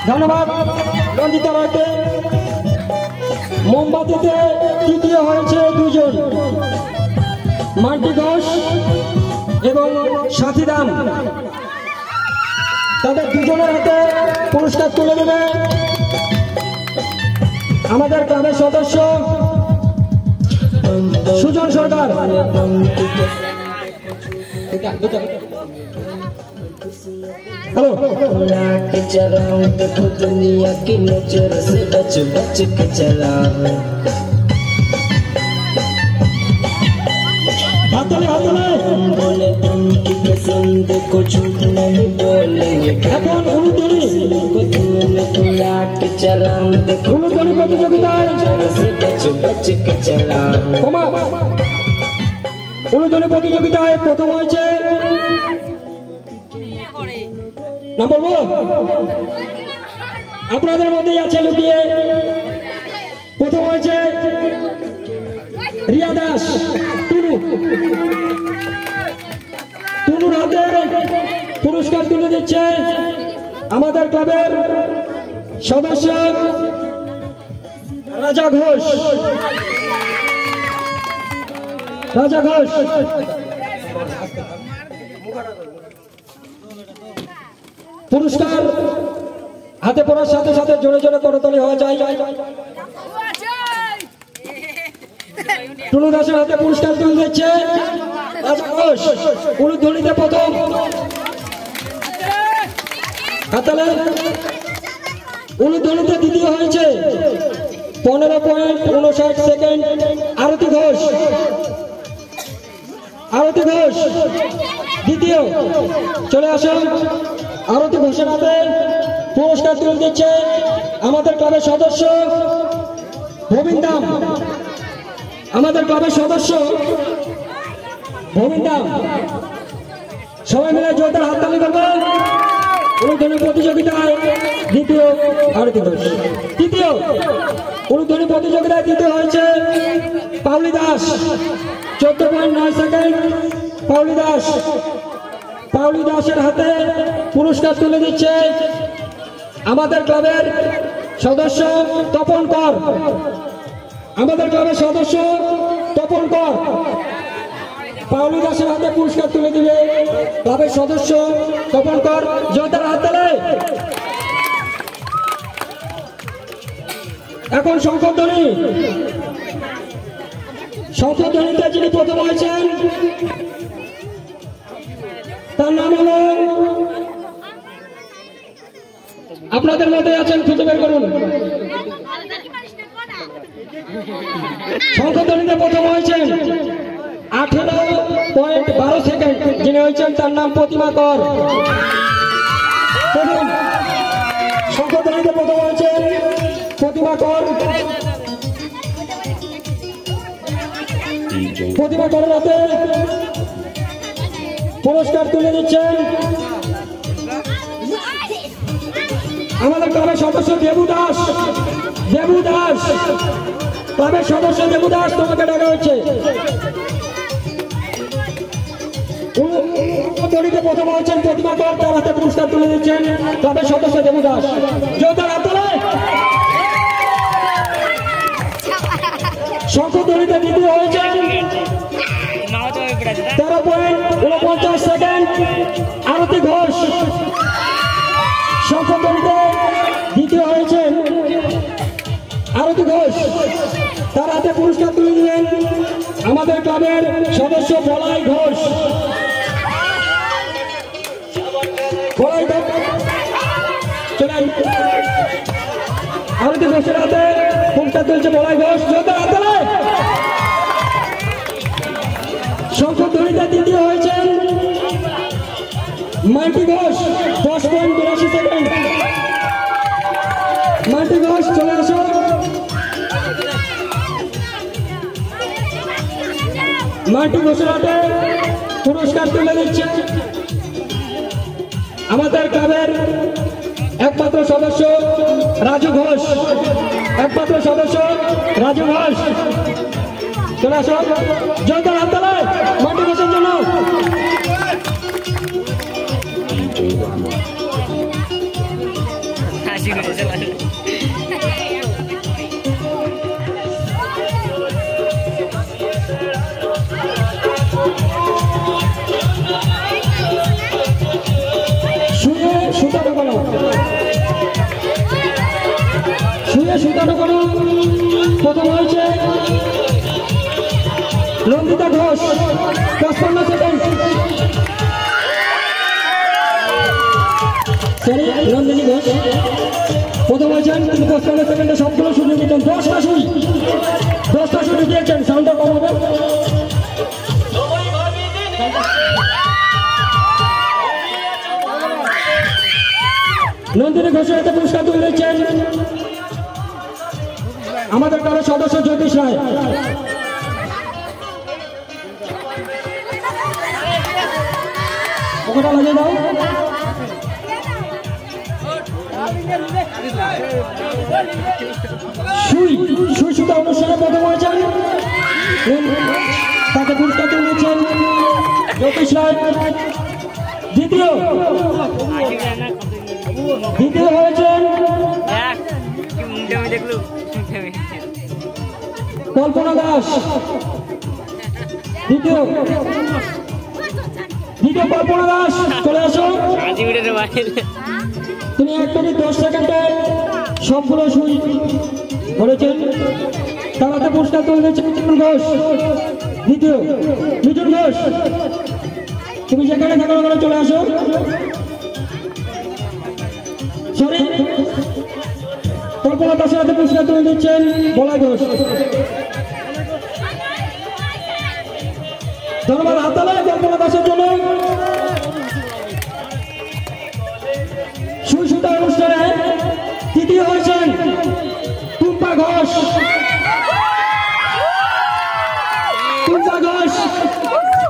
ধন্যবাদ রঞ্জিতা রায়কে। মোমবাতিতে তৃতীয় হয়েছে দুজন, মান্টি ঘোষ এবং সাথী দাম। তাদের দুজনের হাতে পুরস্কার তুলে দেবে আমাদের ক্লাবের সদস্য সুজন সরকার। हेलो के चलाऊं देखो दुनिया की नजर से बच बच के चलाऊं। बोले उनकी पसंद को झूठ नहीं बोलेंगे। के चलाऊं देखो नजर से बच बच के चलाऊं। অনুদানী প্রতিযোগিতায় প্রথম হয়েছে নাম বলবো, আপনাদের মধ্যেই আছে লুকিয়ে। প্রথম হয়েছে রিয়া দাস, টুনুর হাতে পুরস্কার তুলে দিচ্ছে আমাদের ক্লাবের সদস্য রাজা ঘোষ। রাজা ঘোষ পুরস্কার হাতে পড়ার সাথে সাথে জোরে জোরে করতালি হওয়া যায়। টুনু দাসের হাতে পুরস্কার তুলে দিচ্ছে রাজা ঘোষ। উলুধ্বনিতে প্রথম, হাতালে উলুধ্বনিতে দ্বিতীয় হয়েছে 15.59 সেকেন্ড আরতি ঘোষ। আরতি ঘোষ দ্বিতীয়। চলে আসুন, আরতি ঘোষের হাতে পুরস্কার তুলে দিচ্ছে আমাদের ক্লাবের সদস্য ভবিন দাম। আমাদের ক্লাবের সদস্য ভবিন দাম। সবাই মিলে জোরদার হাততালি করবেন। উলুধ্বনি প্রতিযোগিতায় দ্বিতীয় আরতি ঘোষ। তৃতীয় উলুধ্বনি প্রতিযোগিতায় তৃতীয় হয়েছে পাউলি দাস, 14.9 সেকেন্ড পাউলি দাস। পাউলি দাসের হাতে পুরস্কার তুলে দিচ্ছে আমাদের ক্লাবের সদস্য তপন কর। আমাদের ক্লাবের সদস্য তপন কর পাউলি দাসের হাতে পুরস্কার তুলে দিবে ক্লাবের সদস্য তপন কর। জোরদার হাততালি। এখন শঙ্করধ্বনি। শঙ্করধ্বনিতে যিনি প্রথম হয়েছেন তার নাম হল, আপনাদের মধ্যে আছেন, খুঁজে বের করুন। শঙ্করধ্বনিতে প্রথম হয়েছেন 18.12 সেকেন্ড যিনি হয়েছেন তার নাম প্রতিমা কর। শঙ্করধ্বনিতে প্রথম হয়েছেন প্রতিমা কর। প্রতিমা করের হাতে পুরস্কার তুলে দিচ্ছেন আমাদের ক্লাবের সদস্য দেবু দাস। দেবু দাস, ক্লাবের সদস্য দেবু দাস, তোমাকে ডাকা হচ্ছে। উলুধ্বনিতে প্রথম হয়েছেন প্রতিমা কর, তার হাতে পুরস্কার তুলে দিচ্ছেন ক্লাবের সদস্য দেবু দাস। জোরদার হাততালি। শঙ্করধ্বনিতে দ্বিতীয় হয়েছেন 13.49 সেকেন্ড আরতি ঘোষ। শঙ্করধ্বনিতে দ্বিতীয় হয়েছেন আরতি ঘোষ, তার হাতে পুরস্কার তুলে দিলেন আমাদের ক্লাবের সদস্য বলাই ঘোষ। আরতি ঘোষের হাতে পুরস্কার তুলছে বলাই ঘোষ। শঙ্করধ্বনিতে তৃতীয় হয়েছেন মান্টি ঘোষ, 10.82 সেকেন্ড। মান্টি ঘোষ চলে আসো। মান্টি ঘোষের হাতে পুরস্কার তুলে দিচ্ছে আমাদের ক্লাবের একমাত্র সদস্য রাজু ঘোষ। একমাত্র সদস্য রাজু ঘোষ চলে আসো। জোরদার হাততালি মান্টি ঘোষের জন্য। সুতা ঢোকানো প্রথম হয়েছে নন্দিতা ঘোষ 55 সেকেন্ড। সরি নন্দিনী ঘোষ প্রথম হয়েছেন, তিনি 55 সেকেন্ডে সবগুলো সুযোগ দিতেন। 10টা সুই দিয়েছেন। সাউন্ডটা কম হবে। নন্দিনী ঘোষের হাতে পুরস্কার তুলে দিচ্ছেন আমাদের দলের সদস্য জ্যোতিষ রায়। ওটা লাগিয়ে দাও। সুই সুতা অনুষ্ঠানে প্রথম হয়েছেন, তাকে পুরস্কার তুলে দিচ্ছেন জ্যোতিষ রায়। দ্বিতীয় হয়েছেন কল্পনা দাস। দ্বিতীয় কল্পনা দাস চলে আসো। তিনি 1 মিনিট 10 সেকেন্ডে সবগুলো সুই ধরেছেন। তার হাতে পুরস্কার তুলে দিয়েছেন মিঠুন ঘোষ। দ্বিতীয় মিঠুন ঘোষ, তুমি যেখানে থাকো ওখানে চলে আসো। সরি, কল্পনা দাসের হাতে পুরস্কার তুলে দিচ্ছেন বলাই ঘোষ। ধন্যবাদ। হাততালি কল্পনা দাসের জন্য। সুই সুতা অনুষ্ঠানে তৃতীয় হয়েছেন টুম্পা ঘোষ।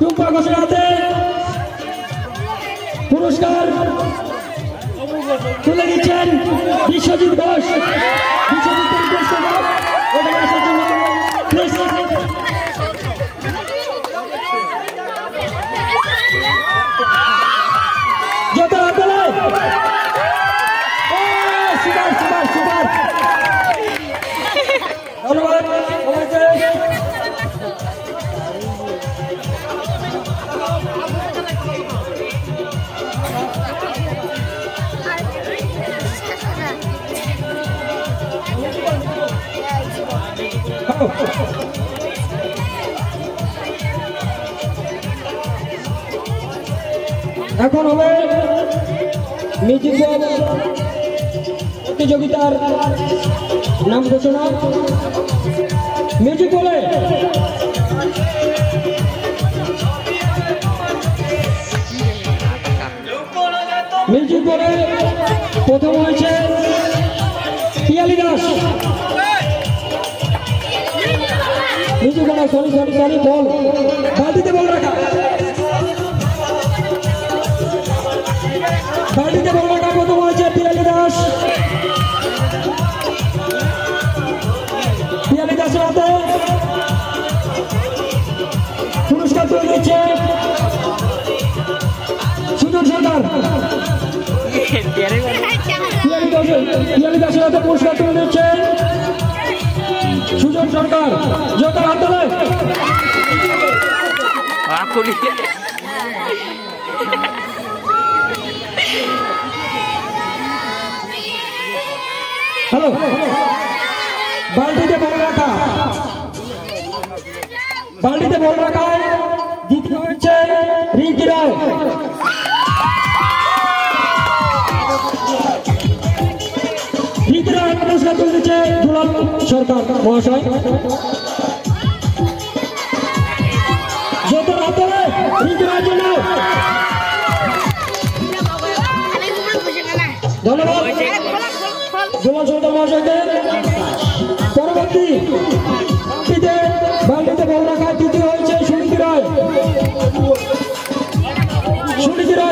টুম্পা ঘোষের হাতে পুরস্কার তুলে দিচ্ছেন বিশ্বজিৎ ঘোষ। ধন্যবাদ। এখন হবে মিউজিক বল প্রতিযোগিতার নাম ঘোষণা। মিউজিক বলে প্রথম হয়েছে পিয়ালি দাস। মিউজিক বলে সরি বল বালতিতে বল রাখা। প্রথম হয়েছে পিয়ালি দাস। পিয়ালি দাসের হাতে পুরস্কার তুলে দিচ্ছে সুজন সরকার। পিয়ালি দাসের হাতে পুরস্কার তুলে দিচ্ছে সুজন সরকার। জোতার হাত তোলে। হ্যালো, বালতিতে বল রাখায় দ্বিতীয় হচ্ছে রিঙ্কি রায়। পুরস্কার তুলে দিচ্ছে দুলাল সরকার মহাশয়। যত রাত হবে রিঙ্কি রায়ের জন্য ধন্যবাদ দুলাল সরকার মহাশয়কে। পরবর্তী বালতিতে বল রাখা তৃতীয় হয়েছে সুনীতি রায়।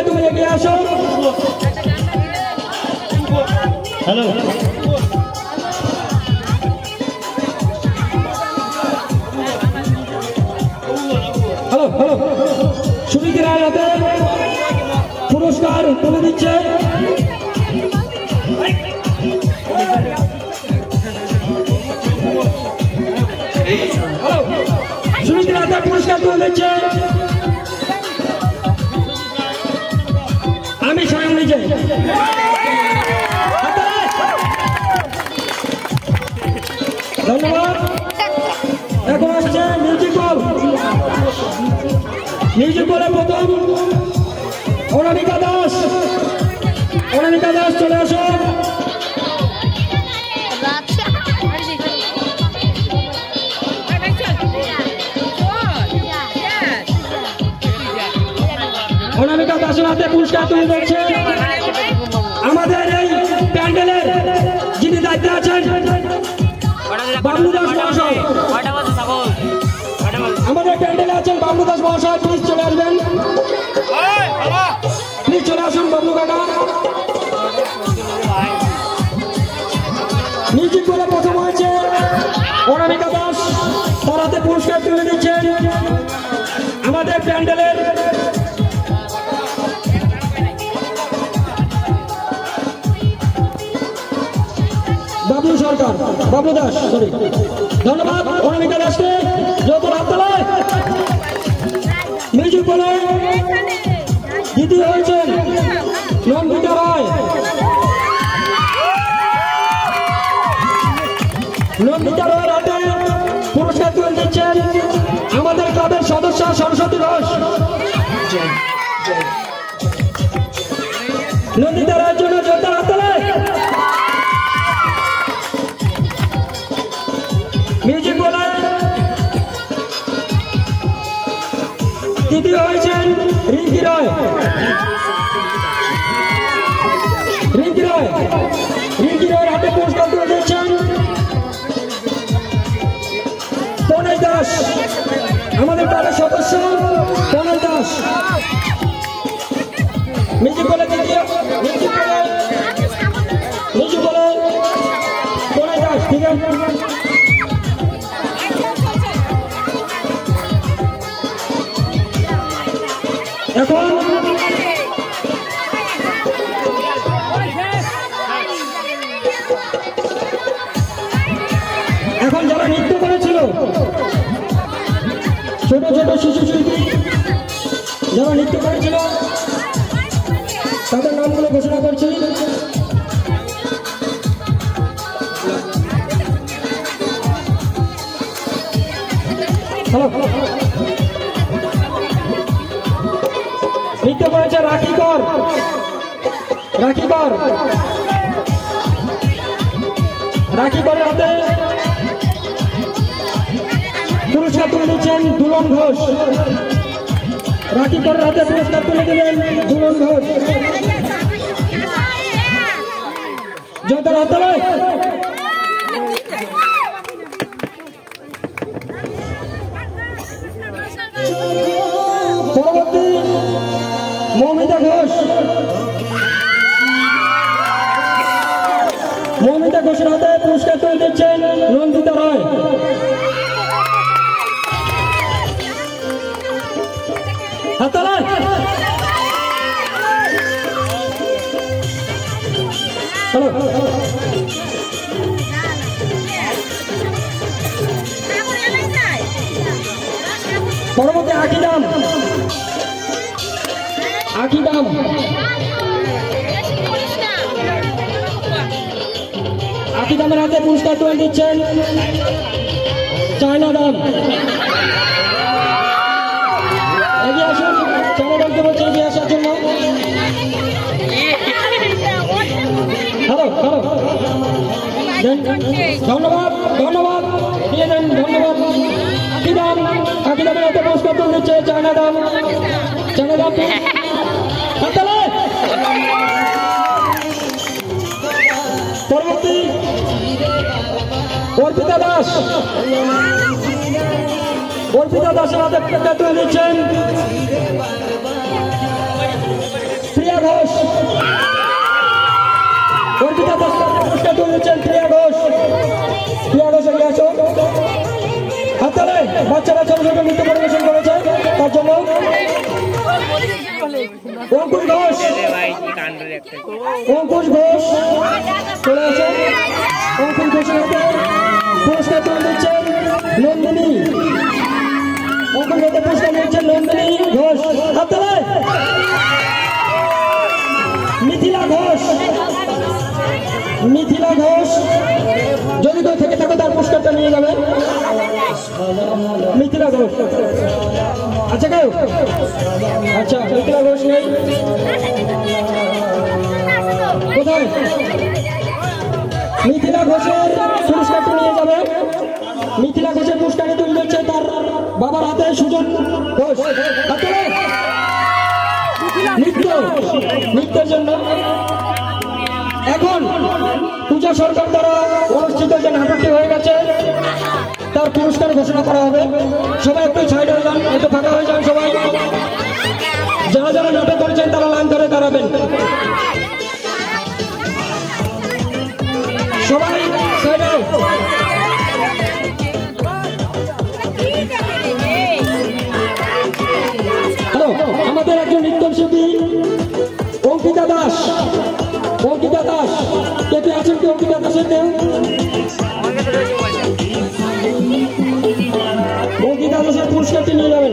তুমি এগিয়ে আসো। হ্যালো, সুনীতি রায় হাতে পুরস্কার তুলে দিচ্ছে পুরস্কার তুলে দিচ্ছে আমি স্বয়ং নিজে। ধন্যবাদ। এখন আসছে মিউজিক বল। মিউজিক বলে প্রথম অনামিকা দাস। অনামিকা দাস চলে আসো। অনামিকা দাসের হাতে পুরস্কার তুলে দিচ্ছে আমাদের এই প্যান্ডেলের যিনি দায়িত্বে আছেন বাবলু দাস মহাশয়। আমাদের প্যান্ডেলে আছেন বাবলু দাস মহাশয়, প্লিজ চলে আসবেন, প্লিজ চলে আসুন বাবলু কাকা। মিউজিক বলে প্রথম হয়েছে অনামিকা দাস, তার হাতে পুরস্কার তুলে দিচ্ছেন আমাদের প্যান্ডেলের বাবলু সরকার, বাবলু দাস সরি। ধন্যবাদ অনামিকা দাসকে। যত রাত্তালায় মিউজিক বলে দ্বিতীয় হয়েছেন নন্দিতা রায়। নন্দিতা রায়ের হাতে পুরস্কার তুলে দিচ্ছেন আমাদের ক্লাবের সদস্য সরস্বতী ঘোষ। নন্দিতা রায়ের জন্য যত রাত্তালায়। মিউজিক বলে তৃতীয় হয়েছেন রিঙ্কি রয়। রিঙ্কি রয়, রিঙ্কি রয়ের হাতে পুরস্কার তুলে দিচ্ছেন তনয় দাস, আমাদের দলের সদস্য তনয় দাস। মিউজিক বলে তৃতীয়, মিউজিক বলে তনয় দাস। ঠিক আছে, এখন এখন যারা নৃত্য করেছিল ছোট ছোট শিশু শিল্পী যারা নৃত্য করেছিল তাদের নামগুলো ঘোষণা করছি। হ্যালো, নৃত্য করেছে রাখি কর। রাখি কর, রাখি করের হাতে পুরস্কার তুলে দিচ্ছেন দুলন ঘোষ। রাখি করের হাতে পুরস্কার তুলে দিলেন দুলন ঘোষ। জয়তার হাতে পরবর্তী মৌমিতা ঘোষ। মৌমিতা ঘোষের হাতে পুরস্কার তুলে দিচ্ছেন নন্দিতা রায়। হাততালি। হ্যালো, পরবর্তী আকিদাম। আকিদাম, আকিদামের হাতে পুরস্কার তুলে দিচ্ছেন চায়না দাম। এগিয়ে আসুন, চায়না দামকে বলছে এগিয়ে আসার জন্য। হ্যালো হ্যালো, ধন্যবাদ ধন্যবাদ দিয়ে দেন, ধন্যবাদ। আকিদাম, আকিদামের হাতে পুরস্কার তুলে দিচ্ছে চায়না দাম। চায়না দাম পরবর্তী অর্পিতা দাস। অর্পিতা দাসের হাতে পুরস্কার তুলে দিচ্ছেন প্রিয়া ঘোষ। অর্পিতা দাসের হাতে পুরস্কার তুলে দিচ্ছেন প্রিয়া ঘোষ। প্রিয়া ঘোষ এগিয়ে আসো। হাততালি। বাচ্চারা ছোট ছোট নৃত্য পরিবেশন করেছে তার জন্য। অঙ্কুশ ঘোষ, অঙ্কুশ ঘোষ চলে আসেন। অঙ্কুশ ঘোষের হাতে পুরস্কার তুলে দিচ্ছেন নন্দিনী। অঙ্কুশ মিথিলা ঘোষ যদি কেউ থেকে থাকো তার পুরস্কারটা নিয়ে যাবে। মিথিলা ঘোষ আচ্ছা কেউ? আচ্ছা মিথিলা ঘোষ নেই কোথায়? মিথিলা ঘোষের পুরস্কারটা নিয়ে যাবে। মিথিলা ঘোষের পুরস্কারে তুলে দিচ্ছে তার বাবার হাতে সুজন ঘোষ। নৃত্যের জন্য এখন পূজা সরকার দ্বারা অনুষ্ঠিত যে নাটকটি হয়ে গেছে তার পুরস্কার ঘোষণা করা হবে। সবাই একটু সাইড হয়ে যান, একটু ফাঁকা হয়ে যান সবাই। যারা যারা নাটক করেছেন তারা লাইন ধরে দাঁড়াবেন। সবাই সাইড হয়ে। হ্যালো, আমাদের একজন নৃত্যশিল্পী অঙ্কিতা দাস। অঙ্কিতা দাস কে কে আছেন? কি অঙ্কিতা দাসের কেউ? অঙ্কিতা দাসের পুরস্কারটি নিয়ে যাবেন।